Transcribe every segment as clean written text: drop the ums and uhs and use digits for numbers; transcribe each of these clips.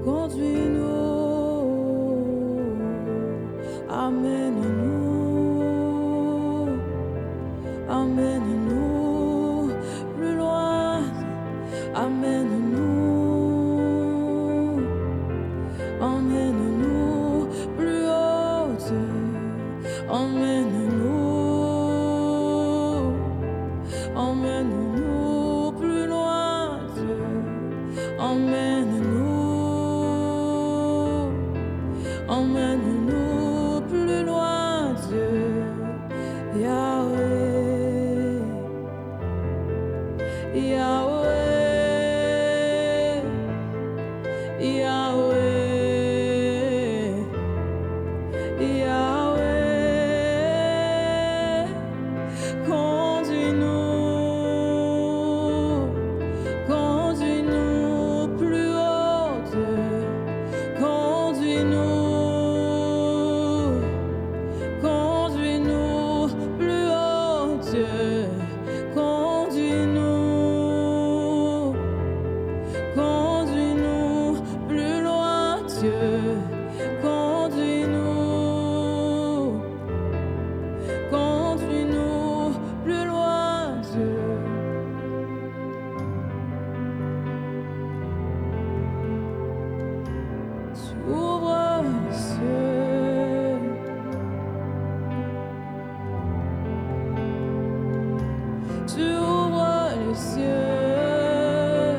conduis-nous, amène-nous, amène-nous plus loin, amène-nous, emmène-nous plus haut, emmène-nous, emmène-nous plus loin, emmène-nous, emmène-nous plus loin, Yahweh, Yahweh, Yahweh, Yahweh, conduis-nous, conduis-nous plus haut, conduis-nous, conduis-nous plus haut, conduis-nous, conduis-nous plus loin, Dieu, conduis-nous, conduis-nous plus loin, Dieu. Tu ouvres les cieux, tu ouvres les cieux,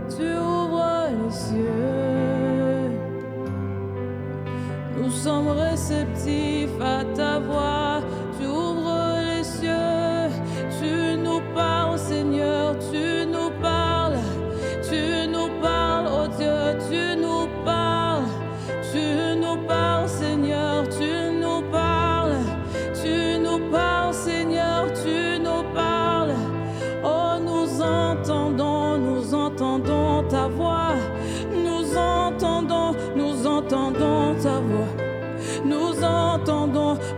tu ouvres les cieux. Nous sommes réceptifs à ta voix. Tu ouvres les cieux, tu nous parles, Seigneur, tu nous parles, oh Dieu, tu nous parles, Seigneur, tu nous parles, Seigneur, tu nous parles. Oh, nous entendons ta voix, nous entendons ta voix,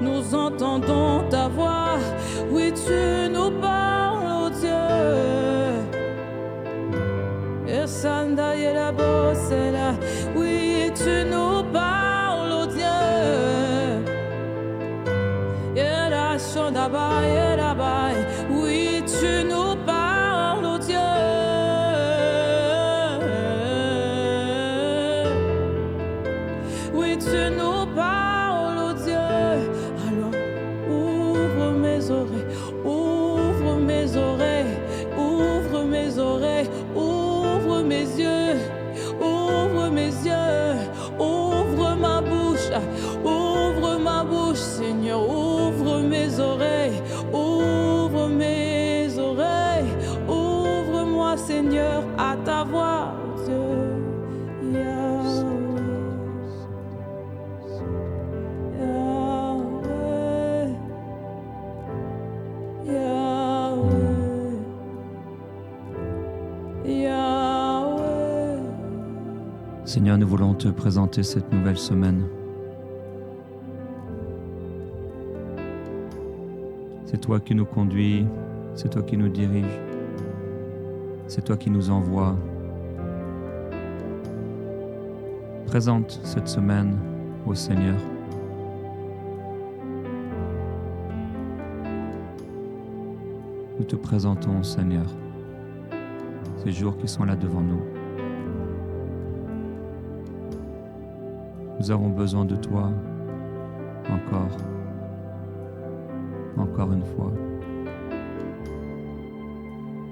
nous entendons ta voix. Oui, tu nous parles, oh Dieu. Esanda yelabo sela. Oui, tu nous parles, oh Dieu. Yela shondaba yelaba. Oui, tu nous parles, oh Dieu. Oui, tu nous parles, oh Dieu. Alors, ouvre mes oreilles, ouvre mes oreilles, ouvre mes oreilles, ouvre mes yeux, ouvre ma bouche, Seigneur, ouvre mes oreilles, ouvre-moi, Seigneur, à ta voix, Dieu. Seigneur, nous voulons te présenter cette nouvelle semaine. C'est toi qui nous conduis, c'est toi qui nous dirige, c'est toi qui nous envoie. Présente cette semaine au Seigneur. Nous te présentons, Seigneur, ces jours qui sont là devant nous. Nous avons besoin de toi encore une fois.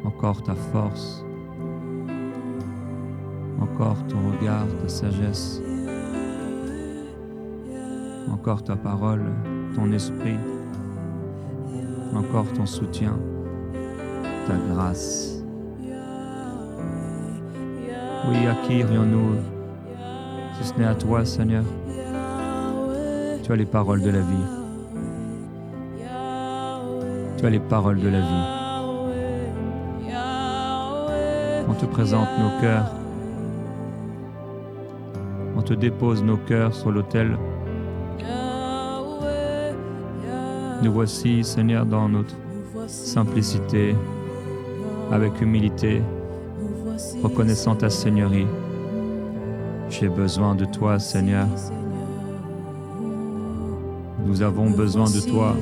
Encore ta force, encore ton regard, ta sagesse, encore ta parole, ton esprit, encore ton soutien, ta grâce. Oui, à qui irions-nous si ce n'est à toi, Seigneur? Tu as les paroles de la vie. Tu as les paroles de la vie. On te présente nos cœurs. On te dépose nos cœurs sur l'autel. Nous voici, Seigneur, dans notre simplicité, avec humilité, reconnaissant ta Seigneurie. J'ai besoin de toi, Seigneur. Nous avons besoin de toi.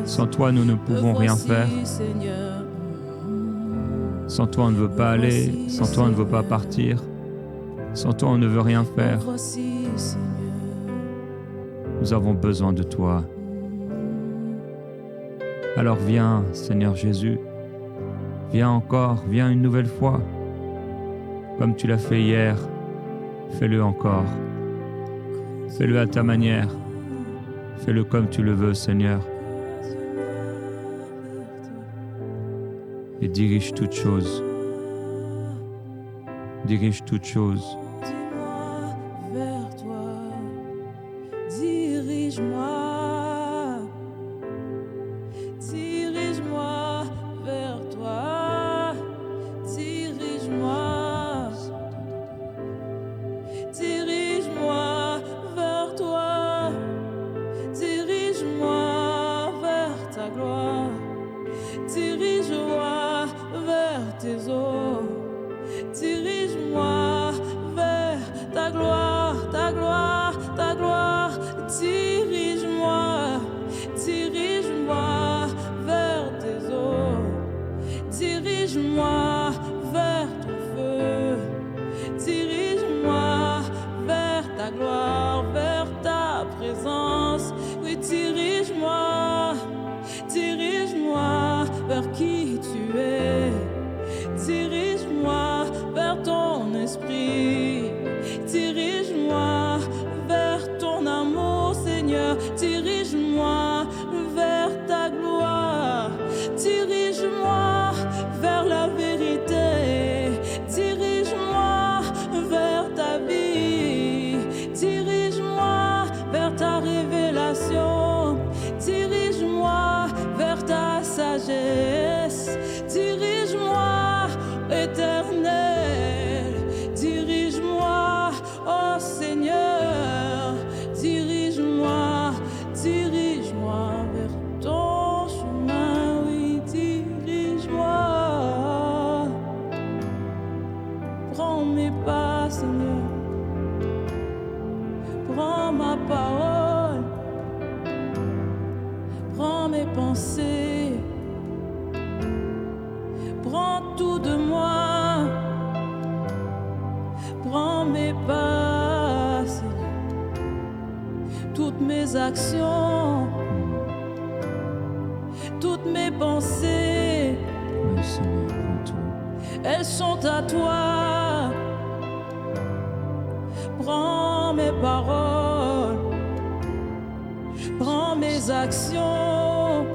Sans toi, nous ne pouvons rien faire. Sans toi, on ne veut pas aller. Sans toi, on ne veut pas partir. Sans toi, on ne veut rien faire. Nous avons besoin de toi. Alors viens, Seigneur Jésus. Viens encore, viens une nouvelle fois. Comme tu l'as fait hier, fais-le encore. Fais-le à ta manière. Fais-le comme tu le veux, Seigneur. Et dirige toutes choses. Dirige toutes choses. Dis-moi vers toi, dirige-moi, dirige-moi vers toi, dirige-moi, dirige-moi vers toi, dirige-moi vers ta gloire, dirige-moi vers tes eaux. Dirige-moi vers ta gloire, ta gloire, ta gloire. Dirige-moi, dirige-moi vers tes eaux. Dirige-moi vers ton feu. Dirige-moi vers ta gloire, vers ta présence. Oui, dirige-moi, dirige-moi vers qui tu es. Dirige-moi vers ton esprit, dirige-moi vers ton amour, Seigneur, dirige-moi vers ta gloire, dirige-moi vers la vérité, dirige-moi vers ta vie, dirige-moi vers ta révélation, dirige-moi vers ta sagesse, dirige-moi éternel, dirige-moi, oh Seigneur, dirige-moi, dirige-moi vers ton chemin, oui, dirige-moi. Prends mes pas, Seigneur, prends ma parole, prends mes pensées. Prends tout de moi, prends mes pas, Seigneur, toutes mes actions, toutes mes pensées, Oui, Seigneur, prends tout. elles sont à toi. Prends mes paroles, prends mes actions,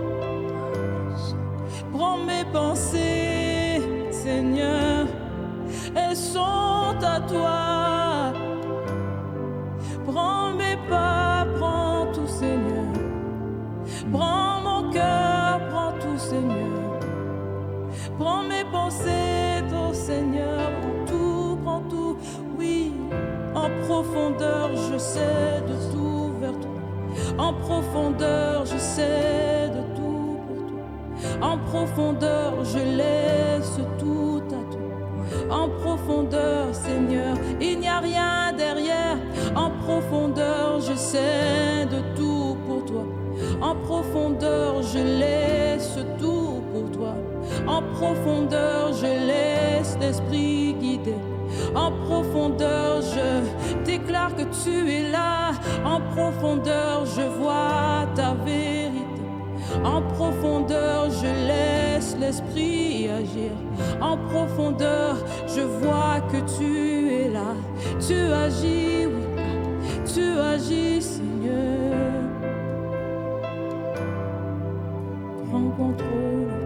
prends mes pensées, Seigneur, elles sont à toi. Prends mes pas, prends tout, Seigneur. Prends mon cœur, prends tout, Seigneur. Prends mes pensées, ton Seigneur, prends tout, oui. En profondeur, je sais de tout vers toi. En profondeur, je sais de tout pour toi. En profondeur, je laisse tout à toi. En profondeur, Seigneur, il n'y a rien derrière. En profondeur, je sais de tout pour toi. En profondeur, je laisse tout pour toi. En profondeur, je laisse l'esprit guider. En profondeur, je déclare que tu es là. En profondeur, je vois ta vérité. En profondeur, je laisse l'esprit agir. En profondeur, je vois que tu es là. Tu agis, oui, tu agis, Seigneur. Prends contrôle,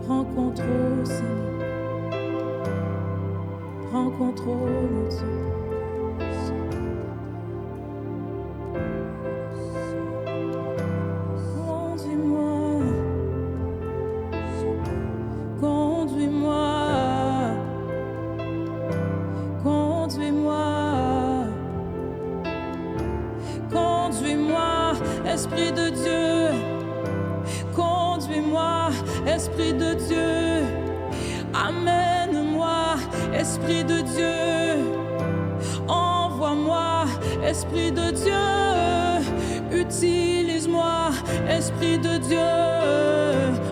prends contrôle, Seigneur. Prends contrôle, Dieu. Esprit de Dieu, Esprit de Dieu. Amène-moi, Esprit de Dieu. Envoie-moi, Esprit de Dieu. Utilise-moi, Esprit de Dieu.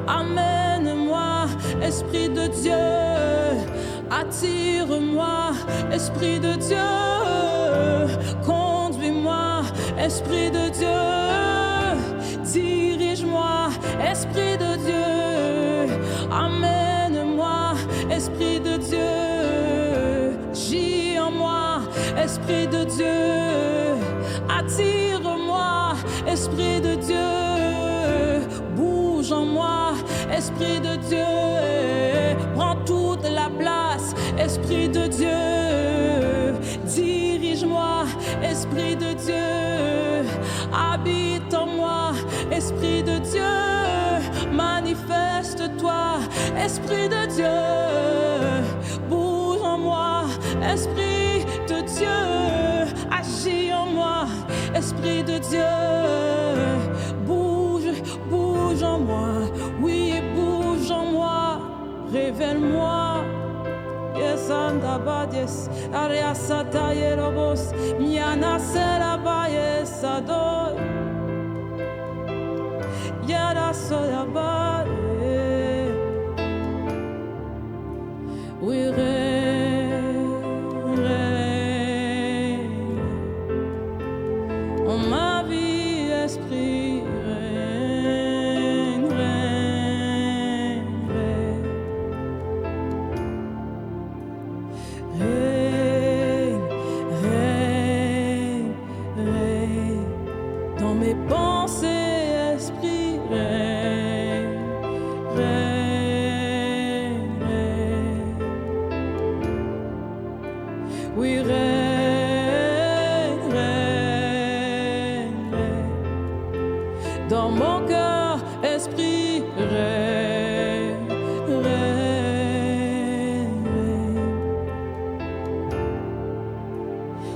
Amène-moi, Esprit de Dieu. Attire-moi, Esprit de Dieu. Conduis-moi, Esprit de Dieu. Dirige-moi, Esprit de Dieu. Amène-moi, Esprit de Dieu. Gis en moi, Esprit de Dieu. Attire-moi, Esprit de Dieu. Bouge en moi, Esprit de Dieu. Prends toute la place, Esprit de Dieu. Dirige-moi, Esprit de Dieu. Habite en moi, Esprit de Dieu. Manifeste-toi, Esprit de Dieu. Bouge en moi, Esprit de Dieu. Agis en moi, Esprit de Dieu. Bouge, bouge en moi. Oui, bouge en moi. Révèle-moi. Yes, andabadies, ariasata yerobos, miana selaba yes adoy. Yara soyaba. Oui, en ma vie, Esprit, règne, dans mes pensées, Esprit, règne. Oui, règne. Dans mon cœur, Esprit, règne.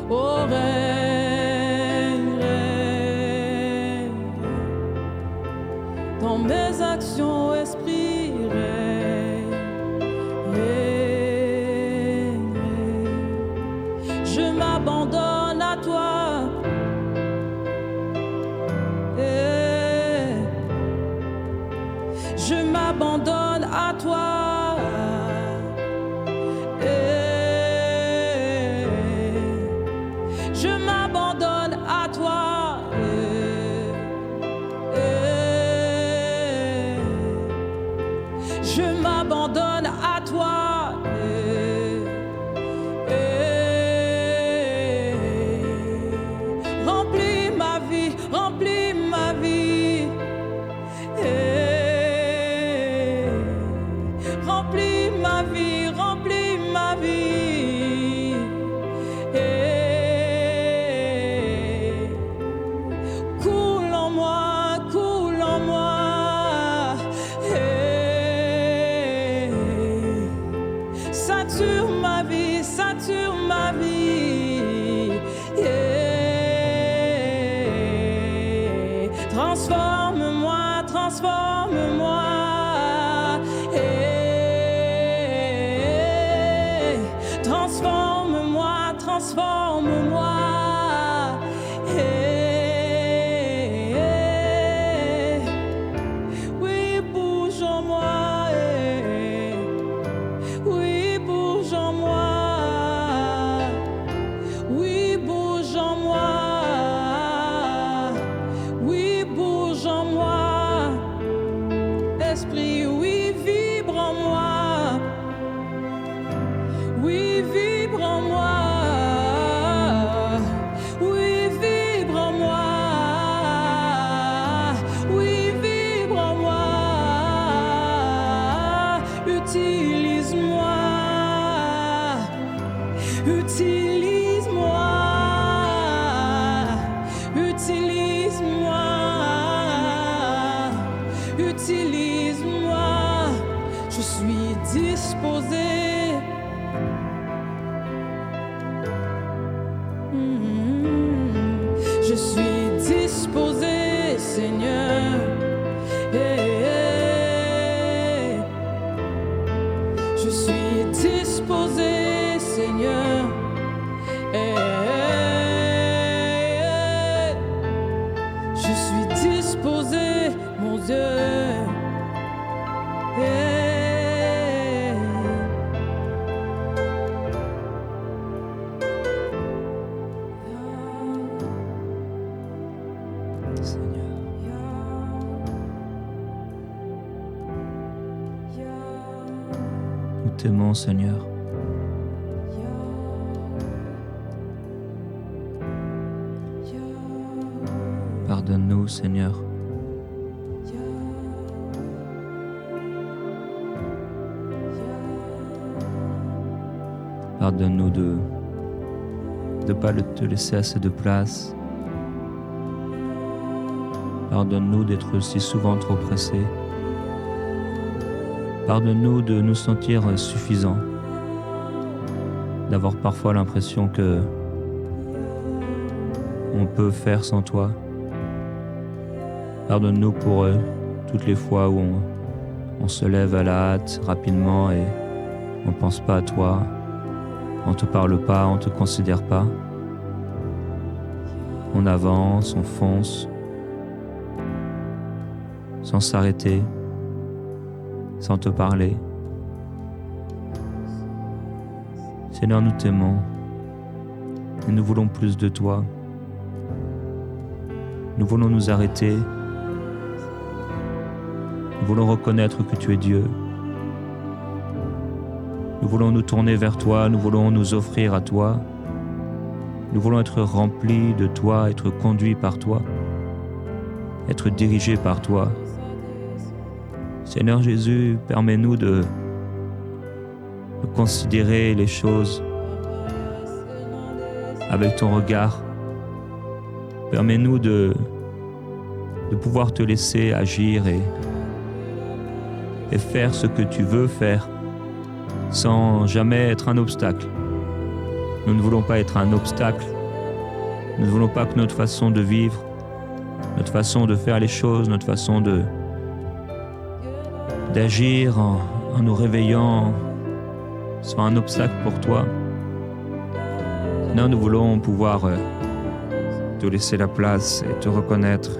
Oh, règne. Dans mes actions, Esprit, règne. Je m'abandonne à toi. Je m'abandonne à toi. Je m'abandonne à toi. Je m'abandonne à toi. Remplis ma vie, remplis ma vie. Remplis ma vie, remplis ma vie. Coule en moi, coule en moi. Sature ma vie, sature ma vie. Transforme-moi, transforme-moi. Transforme-moi, transforme-moi. Oui, bouge en moi. Oui, bouge en moi. Oui, bouge en moi. Oui, bouge en moi. Esprit, oui, vibre en moi. Oui, vibre en moi. Oui, vibre en moi. Oui, vibre en moi. Utilise-moi. Utilise-moi. Utilise-moi. Utilise-moi. Je suis disposé. Je suis disposé, Seigneur. suis disposé, Seigneur. Je suis disposé, mon Dieu. Nous t'aimons, Seigneur. Pardonne-nous, Seigneur. Pardonne-nous de ne pas te laisser assez de place. Pardonne-nous d'être si souvent trop pressés. Pardonne-nous de nous sentir suffisants, d'avoir parfois l'impression que on peut faire sans toi. Pardonne-nous pour toutes les fois où on se lève à la hâte rapidement et on ne pense pas à toi, on ne te parle pas, on ne te considère pas. On avance, on fonce, sans s'arrêter, sans te parler. Seigneur, nous t'aimons et nous voulons plus de toi. Nous voulons nous arrêter. Nous voulons reconnaître que tu es Dieu. Nous voulons nous tourner vers toi, nous voulons nous offrir à toi. Nous voulons être remplis de toi, être conduits par toi, être dirigés par toi. Seigneur Jésus, permets-nous de considérer les choses avec ton regard. Permets-nous de pouvoir te laisser agir et faire ce que tu veux faire sans jamais être un obstacle. Nous ne voulons pas être un obstacle. Nous ne voulons pas que notre façon de vivre, notre façon de faire les choses, notre façon d'agir en nous réveillant soit un obstacle pour toi. Non, nous voulons pouvoir te laisser la place et te reconnaître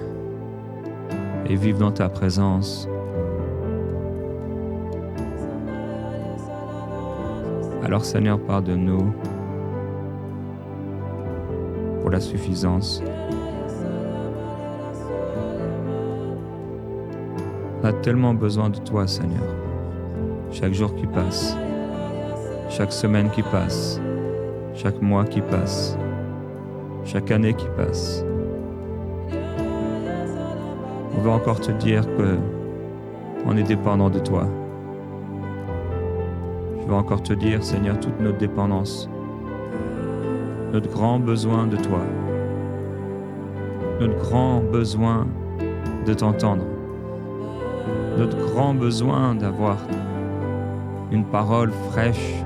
et vivre dans ta présence. Alors Seigneur, pardonne-nous pour la suffisance. On a tellement besoin de toi, Seigneur. Chaque jour qui passe, chaque semaine qui passe, chaque mois qui passe, chaque année qui passe. On veut encore te dire qu'on est dépendant de toi. Je veux encore te dire, Seigneur, toute notre dépendance, notre grand besoin de toi, notre grand besoin de t'entendre, notre grand besoin d'avoir une parole fraîche,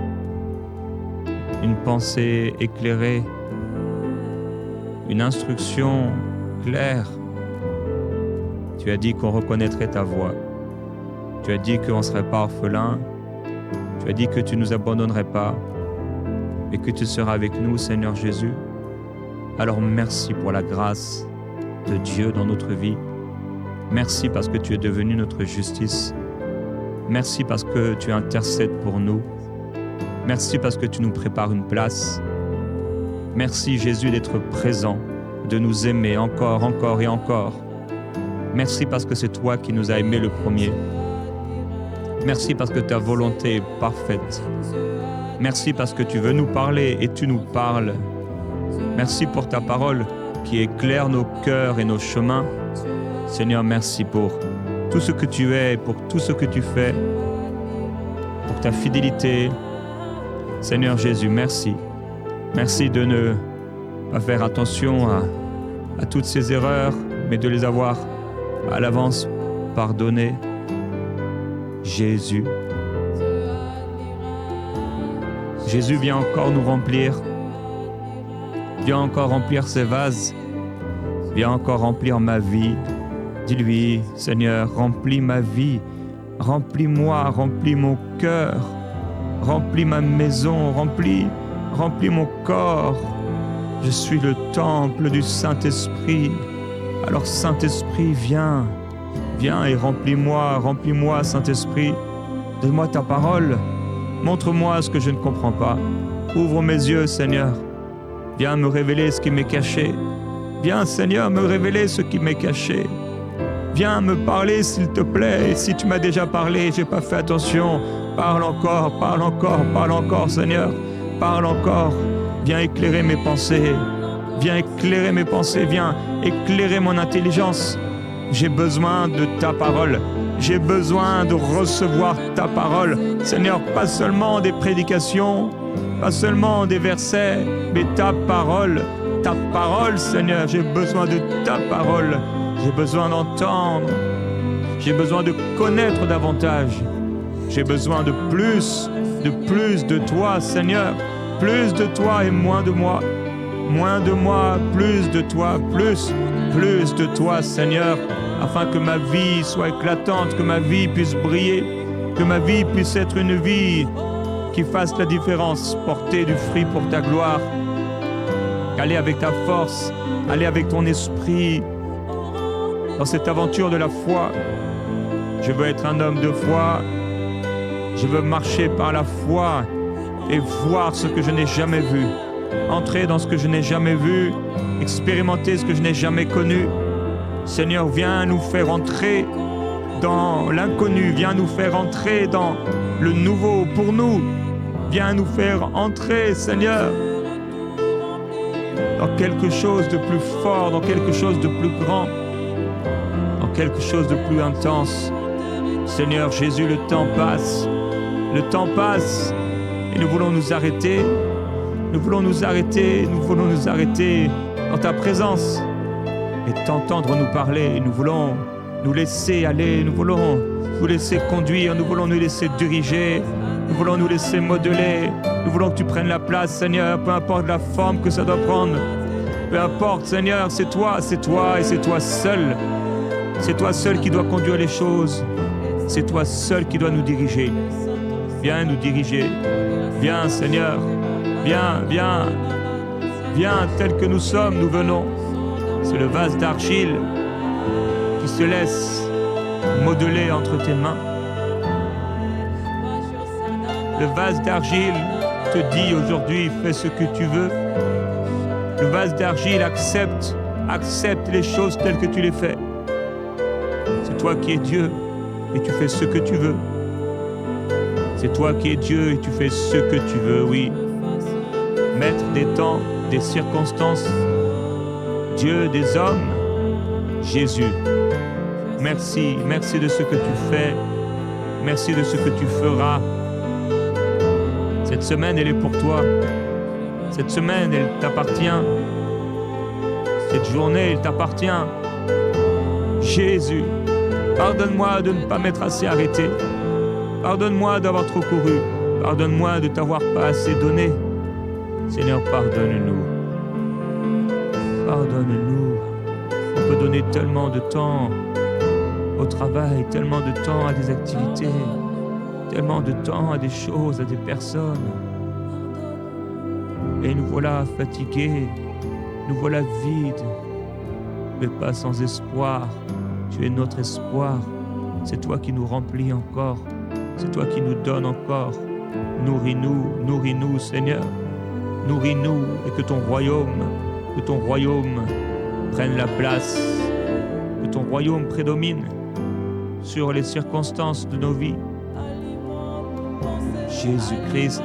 une pensée éclairée, une instruction claire. Tu as dit qu'on reconnaîtrait ta voix. Tu as dit qu'on ne serait pas orphelin. Tu as dit que tu ne nous abandonnerais pas et que tu seras avec nous, Seigneur Jésus. Alors merci pour la grâce de Dieu dans notre vie. Merci parce que tu es devenu notre justice. Merci parce que tu intercèdes pour nous. Merci parce que tu nous prépares une place. Merci Jésus d'être présent, de nous aimer encore, encore et encore. Merci parce que c'est toi qui nous as aimés le premier. Merci parce que ta volonté est parfaite. Merci parce que tu veux nous parler et tu nous parles. Merci pour ta parole qui éclaire nos cœurs et nos chemins. Seigneur, merci pour tout ce que tu es, pour tout ce que tu fais, pour ta fidélité. Seigneur Jésus, merci. Merci de ne pas faire attention à toutes ces erreurs, mais de les avoir à l'avance pardonnées. Jésus. Jésus, viens encore nous remplir. Viens encore remplir ces vases. Viens encore remplir ma vie. Dis-lui, Seigneur, remplis ma vie. Remplis-moi, remplis mon cœur. remplis ma maison, remplis mon corps. Je suis le temple du Saint-Esprit. Alors Saint-Esprit, viens et remplis-moi, Saint-Esprit. Donne-moi ta parole, montre-moi ce que je ne comprends pas. Ouvre mes yeux, Seigneur. Viens me révéler ce qui m'est caché. Viens, Seigneur, me révéler ce qui m'est caché. Viens me parler, s'il te plaît. Et si tu m'as déjà parlé, j'ai pas fait attention. Parle encore, Seigneur. Parle encore. Viens éclairer mes pensées. Viens éclairer mon intelligence. J'ai besoin de ta parole. J'ai besoin de recevoir ta parole. Seigneur, pas seulement des prédications, pas seulement des versets, mais ta parole, Seigneur. J'ai besoin de ta parole. J'ai besoin d'entendre. J'ai besoin de connaître davantage. J'ai besoin de plus de toi, Seigneur. Plus de toi et moins de moi. Moins de moi, plus de toi, plus de toi, Seigneur, afin que ma vie soit éclatante, que ma vie puisse briller, que ma vie puisse être une vie qui fasse la différence, porter du fruit pour ta gloire. Aller avec ta force, aller avec ton esprit dans cette aventure de la foi. Je veux être un homme de foi. Je veux marcher par la foi et voir ce que je n'ai jamais vu. Entrer dans ce que je n'ai jamais vu, expérimenter ce que je n'ai jamais connu. Seigneur, viens nous faire entrer dans l'inconnu, viens nous faire entrer dans le nouveau pour nous. Viens nous faire entrer, Seigneur, dans quelque chose de plus fort, dans quelque chose de plus grand, dans quelque chose de plus intense. Seigneur Jésus, le temps passe et nous voulons nous arrêter. Nous voulons nous arrêter dans ta présence et t'entendre nous parler. Nous voulons nous laisser aller, nous voulons nous laisser conduire, nous voulons nous laisser diriger, nous voulons nous laisser modeler. Nous voulons que tu prennes la place, Seigneur, peu importe la forme que ça doit prendre. Peu importe, Seigneur, c'est toi et c'est toi seul. C'est toi seul qui dois conduire les choses. C'est toi seul qui dois nous diriger. Viens nous diriger. Viens, Seigneur. Viens, tel que nous sommes, nous venons. C'est le vase d'argile qui se laisse modeler entre tes mains. Le vase d'argile te dit aujourd'hui, fais ce que tu veux. Le vase d'argile accepte les choses telles que tu les fais. C'est toi qui es Dieu et tu fais ce que tu veux. C'est toi qui es Dieu et tu fais ce que tu veux, oui. Maître des temps, des circonstances, Dieu des hommes, Jésus. Merci de ce que tu fais, merci de ce que tu feras. Cette semaine, elle est pour toi. Cette semaine, elle t'appartient. Cette journée, elle t'appartient. Jésus, pardonne-moi de ne pas m'être assez arrêté. Pardonne-moi d'avoir trop couru. Pardonne-moi de t'avoir pas assez donné. Seigneur, pardonne-nous. Pardonne-nous. On peut donner tellement de temps au travail, tellement de temps à des activités, tellement de temps à des choses, à des personnes. Et nous voilà fatigués, nous voilà vides, mais pas sans espoir. Tu es notre espoir. C'est toi qui nous remplis encore. C'est toi qui nous donnes encore. Nourris-nous, Seigneur. Nourris-nous et que ton royaume prenne la place, que ton royaume prédomine sur les circonstances de nos vies. Jésus-Christ.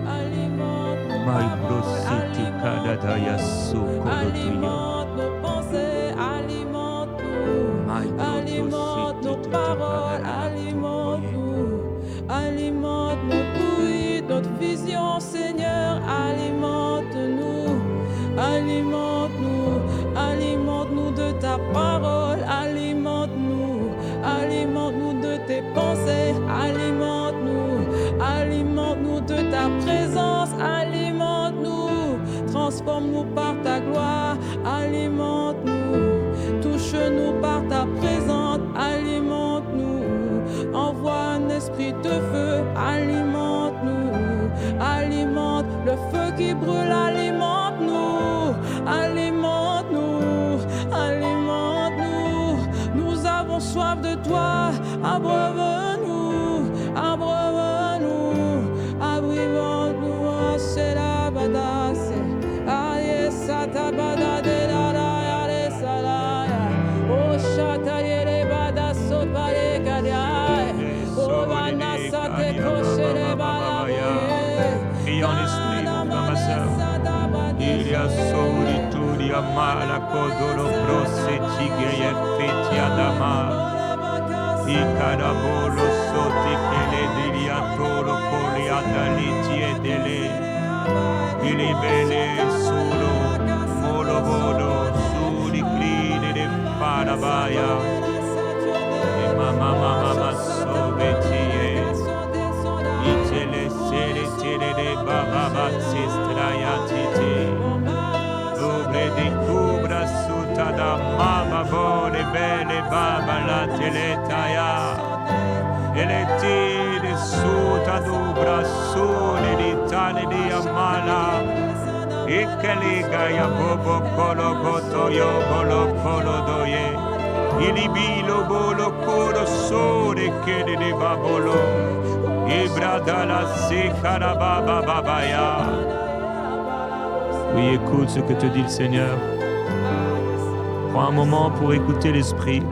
Alimente notre oui, notre vision, Seigneur, alimente-nous, alimente-nous de ta parole, alimente-nous de tes pensées, alimente-nous de ta présence, alimente-nous, transforme-nous par ta gloire, alimente-nous, touche-nous par ta présence, alimente-nous, envoie un esprit de feu, alimente-nous. qui brûle, alimente-nous, alimente-nous, alimente-nous. Nous avons soif de toi, abreuve-nous, abreuve-nous, abreuve-nous. C'est la badasse, aïe, satabada de la raya, salaya, oh chataye les badasso pare kadiaye, oh vanassa te coche les balaye. Prie en esprit, mon frère, ma sœur. Il y a solitude, il y a mal à Kodoro, Brose, Tigre, Feti, Adama. Ikarabolo, Soti, Kele, Diliatolo, Kole, Adaliti, Edele. Il est belle, Solo, Molo, Bodo, Suri, Crine, de Parabaya. Et Mama, Sobetie. Itele, Sele, Tele, de Baba, Sistraya, Titi. Dobre di Cubra, Suta, da Mama, Bone, Belle, Baba, la Teletaya. E le tire, Suta, Dubra, Sole, di Tane, di Amala. E che lega, ya Bobo, Colo, Goto, Yo, Bolo, Colo, Doye. Ilibilo, Bolo, Colo, Sole, che de Babolo. Ibradala Sekarababa Babaya. Oui, écoute ce que te dit le Seigneur. Prends un moment pour écouter l'Esprit.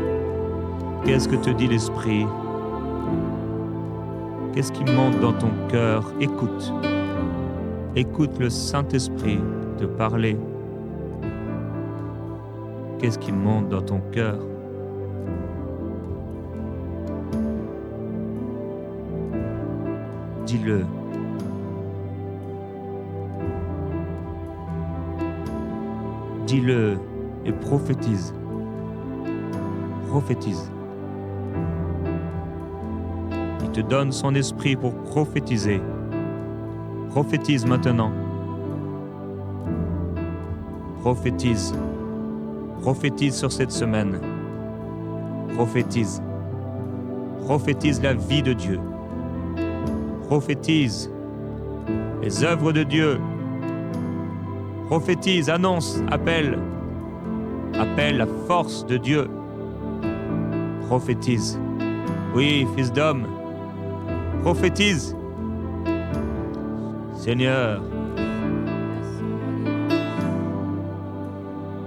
Qu'est-ce que te dit l'Esprit? Qu'est-ce qui monte dans ton cœur? Écoute. Écoute le Saint-Esprit te parler. Qu'est-ce qui monte dans ton cœur? Dis-le. Dis-le et prophétise. Prophétise. Il te donne son esprit pour prophétiser. Prophétise maintenant. Prophétise. Prophétise sur cette semaine. Prophétise. Prophétise la vie de Dieu. Prophétise les œuvres de Dieu. Prophétise, annonce, appelle. Appelle la force de Dieu. Prophétise. Oui, fils d'homme. Prophétise. Seigneur.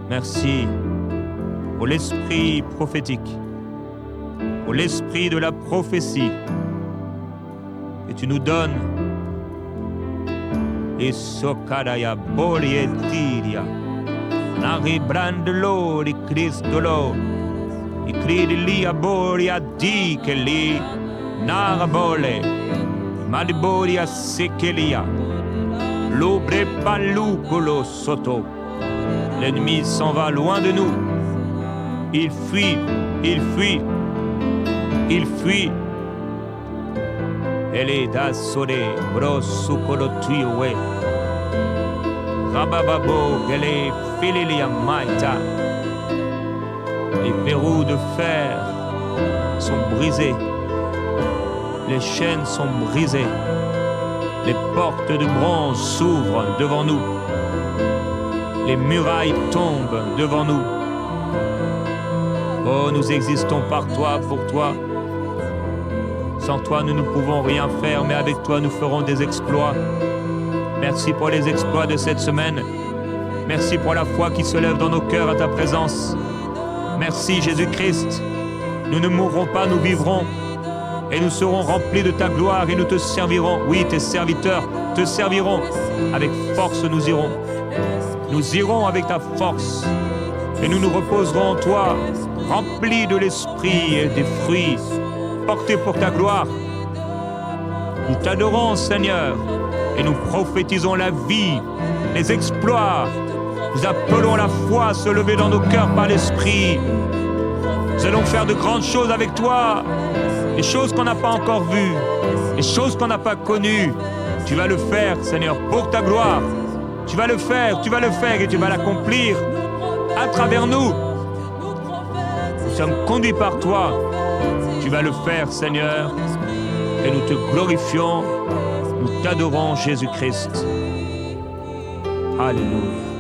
Merci pour l'esprit prophétique, pour l'esprit de la prophétie que tu nous donnes. Et sokaraya borietiria, nari brandelo di Christolo, i cridi li aboria di che li narabole, madiboria sekelia, l'obre palucolo sotto. L'ennemi s'en va loin de nous. Il fuit, il fuit, il fuit. Elle est da sole, brosso colotuiwe. Rabababo, elle est filelia maita. Les verrous de fer sont brisés. Les chaînes sont brisées. Les portes de bronze s'ouvrent devant nous. Les murailles tombent devant nous. Oh, nous existons par toi, pour toi. Sans toi, nous ne pouvons rien faire, mais avec toi, nous ferons des exploits. Merci pour les exploits de cette semaine. Merci pour la foi qui se lève dans nos cœurs à ta présence. Merci, Jésus-Christ. Nous ne mourrons pas, nous vivrons. Et nous serons remplis de ta gloire et nous te servirons. Oui, tes serviteurs te serviront. Avec force, nous irons. Nous irons avec ta force et nous nous reposerons en toi, remplis de l'esprit et des fruits, portés pour ta gloire. Nous t'adorons, Seigneur, et nous prophétisons la vie, les exploits. Nous appelons la foi à se lever dans nos cœurs par l'esprit. Nous allons faire de grandes choses avec toi, des choses qu'on n'a pas encore vues, des choses qu'on n'a pas connues. Tu vas le faire, Seigneur, pour ta gloire. Tu vas le faire et tu vas l'accomplir à travers nous. Nous sommes conduits par toi. Tu vas le faire, Seigneur, et nous te glorifions, nous t'adorons, Jésus-Christ. Alléluia.